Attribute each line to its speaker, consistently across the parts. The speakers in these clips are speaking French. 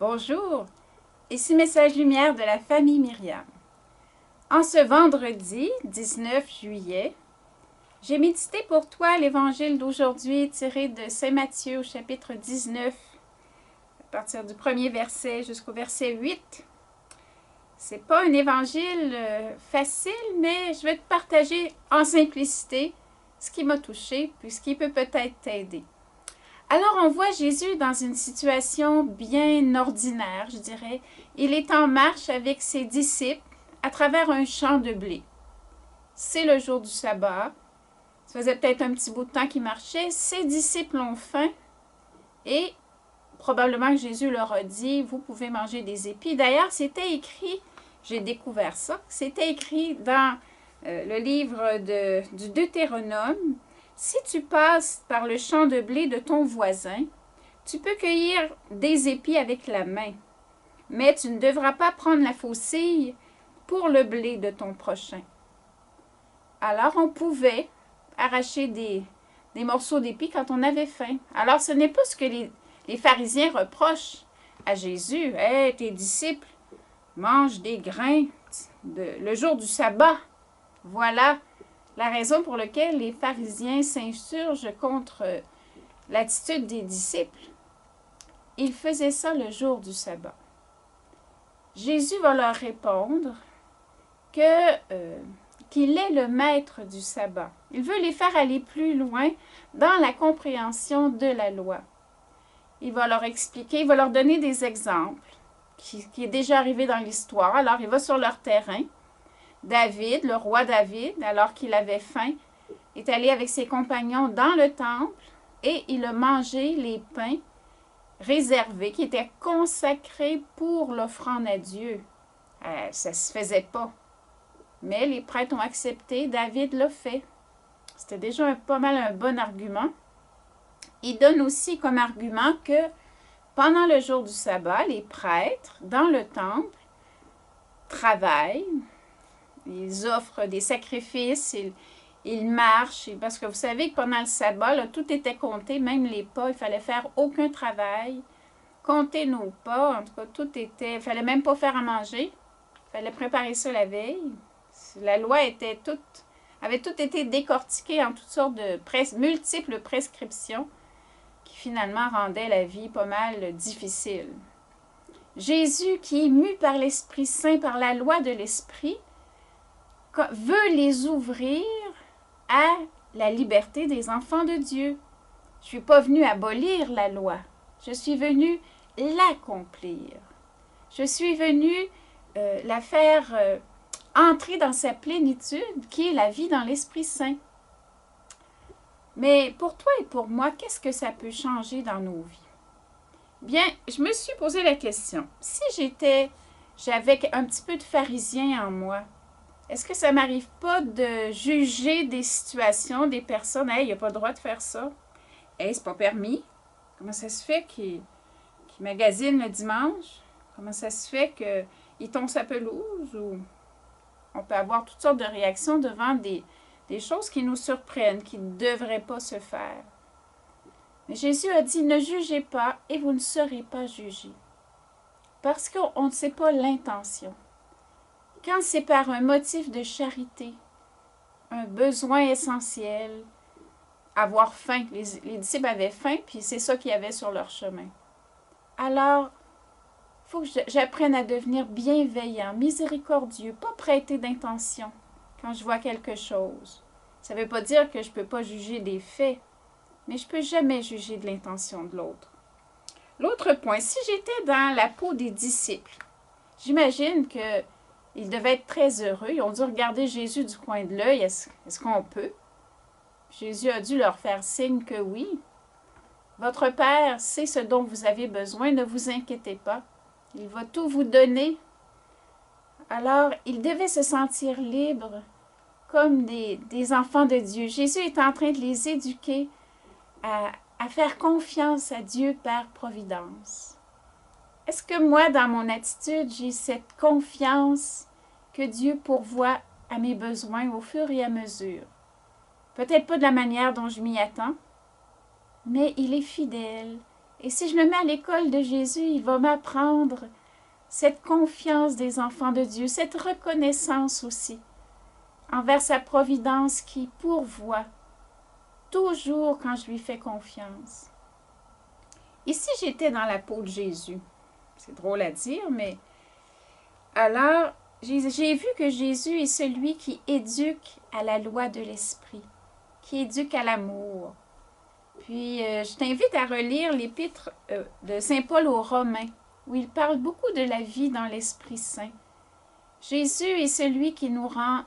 Speaker 1: Bonjour, ici Message Lumière de la famille Myriam. En ce vendredi 19 juillet, j'ai médité pour toi l'évangile d'aujourd'hui tiré de Saint Matthieu au chapitre 19, à partir du premier verset jusqu'au verset 8. C'est pas un évangile facile, mais je vais te partager en simplicité ce qui m'a touché, puis ce qui peut peut-être t'aider. Alors, on voit Jésus dans une situation bien ordinaire, je dirais. Il est en marche avec ses disciples à travers un champ de blé. C'est le jour du sabbat. Ça faisait peut-être un petit bout de temps qu'il marchait. Ses disciples ont faim et probablement que Jésus leur a dit, vous pouvez manger des épis. D'ailleurs, c'était écrit, j'ai découvert ça, c'était écrit dans le livre du Deutéronome. Si tu passes par le champ de blé de ton voisin, tu peux cueillir des épis avec la main, mais tu ne devras pas prendre la faucille pour le blé de ton prochain. Alors on pouvait arracher des morceaux d'épis quand on avait faim. Alors ce n'est pas ce que les pharisiens reprochent à Jésus. « Hey, tes disciples mangent des grains le jour du sabbat. » Voilà la raison pour laquelle les pharisiens s'insurgent contre l'attitude des disciples. Ils faisaient ça le jour du sabbat. Jésus va leur répondre qu'il est le maître du sabbat. Il veut les faire aller plus loin dans la compréhension de la loi. Il va leur expliquer, il va leur donner des exemples qui est déjà arrivé dans l'histoire. Alors, il va sur leur terrain. David, le roi David, alors qu'il avait faim, est allé avec ses compagnons dans le temple et il a mangé les pains réservés qui étaient consacrés pour l'offrande à Dieu. Ça ne se faisait pas. Mais les prêtres ont accepté, David l'a fait. C'était déjà pas mal un bon argument. Il donne aussi comme argument que pendant le jour du sabbat, les prêtres, dans le temple, travaillent. Ils offrent des sacrifices, ils marchent, parce que vous savez que pendant le sabbat, là, tout était compté, même les pas, il fallait faire aucun travail, compter nos pas, en tout cas, tout était, il fallait même pas faire à manger, il fallait préparer ça la veille. La loi avait tout été décortiqué en toutes sortes de multiples prescriptions qui finalement rendaient la vie pas mal difficile. Jésus, qui est mu par l'Esprit Saint, par la loi de l'Esprit, veut les ouvrir à la liberté des enfants de Dieu. Je ne suis pas venue abolir la loi. Je suis venue l'accomplir. Je suis venue la faire entrer dans sa plénitude, qui est la vie dans l'Esprit Saint. Mais pour toi et pour moi, qu'est-ce que ça peut changer dans nos vies? Bien, je me suis posé la question. Si j'avais un petit peu de pharisien en moi, est-ce que ça ne m'arrive pas de juger des situations, des personnes? « Hey, il n'a pas le droit de faire ça. Hey, c'est pas permis. Comment ça se fait qu'il magasine le dimanche? Comment ça se fait qu'il tombe sa pelouse? » Ou on peut avoir toutes sortes de réactions devant des choses qui nous surprennent, qui ne devraient pas se faire. Mais Jésus a dit, ne jugez pas et vous ne serez pas jugés. Parce qu'on ne sait pas l'intention. Quand c'est par un motif de charité, un besoin essentiel, avoir faim, les disciples avaient faim, puis c'est ça qu'il y avait sur leur chemin. Alors, il faut que j'apprenne à devenir bienveillant, miséricordieux, pas prêter d'intention quand je vois quelque chose. Ça ne veut pas dire que je ne peux pas juger des faits, mais je ne peux jamais juger de l'intention de l'autre. L'autre point, si j'étais dans la peau des disciples, j'imagine qu'ils devaient être très heureux. Ils ont dû regarder Jésus du coin de l'œil. Est-ce qu'on peut? Jésus a dû leur faire signe que oui. Votre Père sait ce dont vous avez besoin. Ne vous inquiétez pas. Il va tout vous donner. Alors, ils devaient se sentir libres, comme des enfants de Dieu. Jésus est en train de les éduquer à faire confiance à Dieu par providence. Est-ce que moi, dans mon attitude, j'ai cette confiance que Dieu pourvoit à mes besoins au fur et à mesure? Peut-être pas de la manière dont je m'y attends, mais il est fidèle Et si je me mets à l'école de Jésus, il va m'apprendre cette confiance des enfants de Dieu, cette reconnaissance aussi envers sa providence qui pourvoit toujours quand je lui fais confiance. Et si j'étais dans la peau de Jésus, c'est drôle à dire, mais alors j'ai vu que Jésus est celui qui éduque à la loi de l'esprit, qui éduque à l'amour. Puis je t'invite à relire l'épître de Saint Paul aux Romains, où il parle beaucoup de la vie dans l'Esprit Saint. Jésus est celui qui nous rend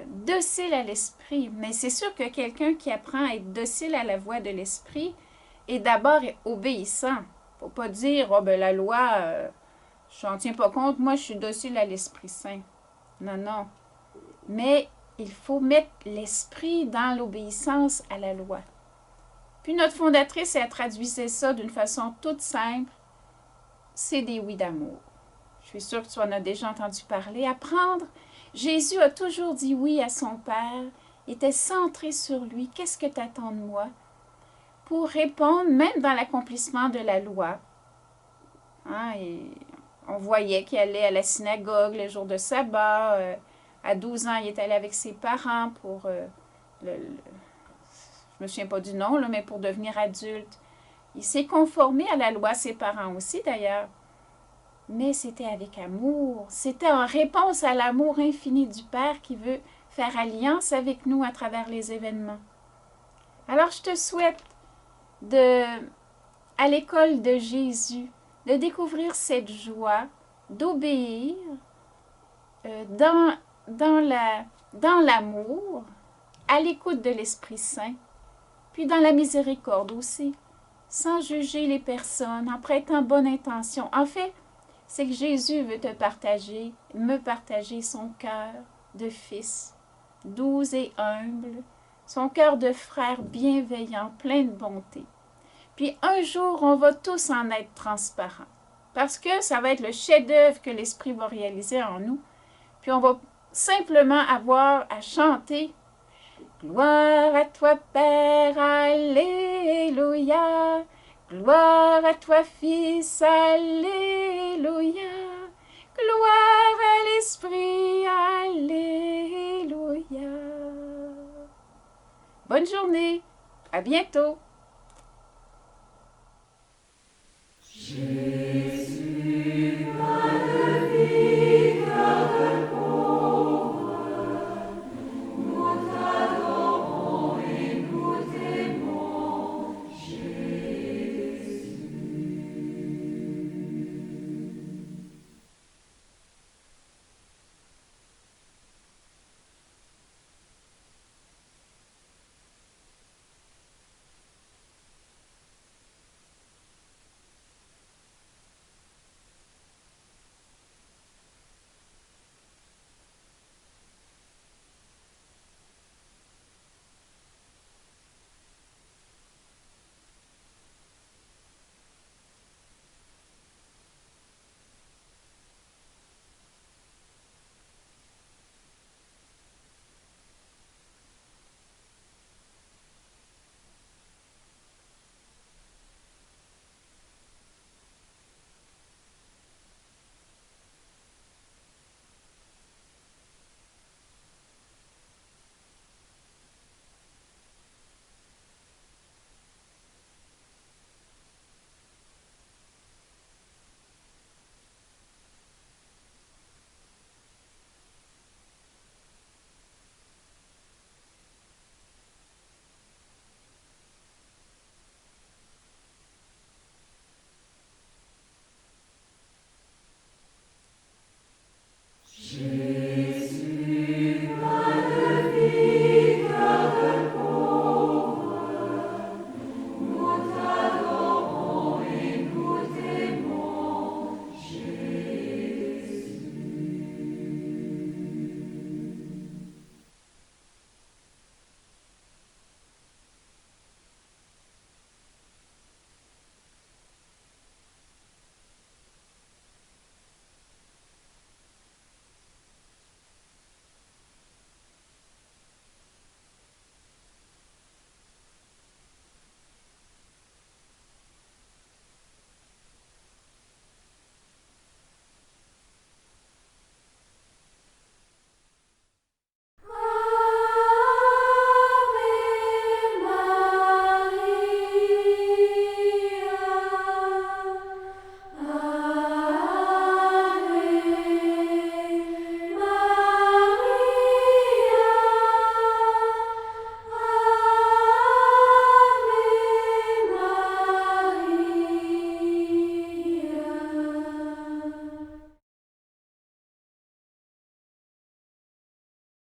Speaker 1: docile à l'esprit, mais c'est sûr que quelqu'un qui apprend à être docile à la voix de l'esprit est d'abord obéissant. Faut pas dire, oh ben la loi, je n'en tiens pas compte, moi je suis docile à l'Esprit Saint. Non, non. Mais il faut mettre l'esprit dans l'obéissance à la loi. Puis notre fondatrice, elle traduisait ça d'une façon toute simple. C'est des oui d'amour. Je suis sûre que tu en as déjà entendu parler. Apprendre. Jésus a toujours dit oui à son Père, était centré sur lui. Qu'est-ce que tu attends de moi? Pour répondre, même dans l'accomplissement de la loi. Hein, et on voyait qu'il allait à la synagogue le jour de sabbat. À 12 ans, il est allé avec ses parents pour je me souviens pas du nom, là, mais pour devenir adulte. Il s'est conformé à la loi, ses parents aussi d'ailleurs. Mais c'était avec amour. C'était en réponse à l'amour infini du Père qui veut faire alliance avec nous à travers les événements. Alors je te souhaite à l'école de Jésus, de découvrir cette joie, d'obéir dans l'amour, à l'écoute de l'Esprit Saint, puis dans la miséricorde aussi, sans juger les personnes, en prêtant bonne intention. En fait, c'est que Jésus veut me partager son cœur de fils, doux et humble, son cœur de frère bienveillant, plein de bonté. Puis un jour, on va tous en être transparents, parce que ça va être le chef-d'œuvre que l'Esprit va réaliser en nous. Puis on va simplement avoir à chanter « Gloire à toi, Père, Alléluia !» Gloire à toi, Fils, Alléluia. Gloire à l'Esprit, Alléluia. Bonne journée, à bientôt.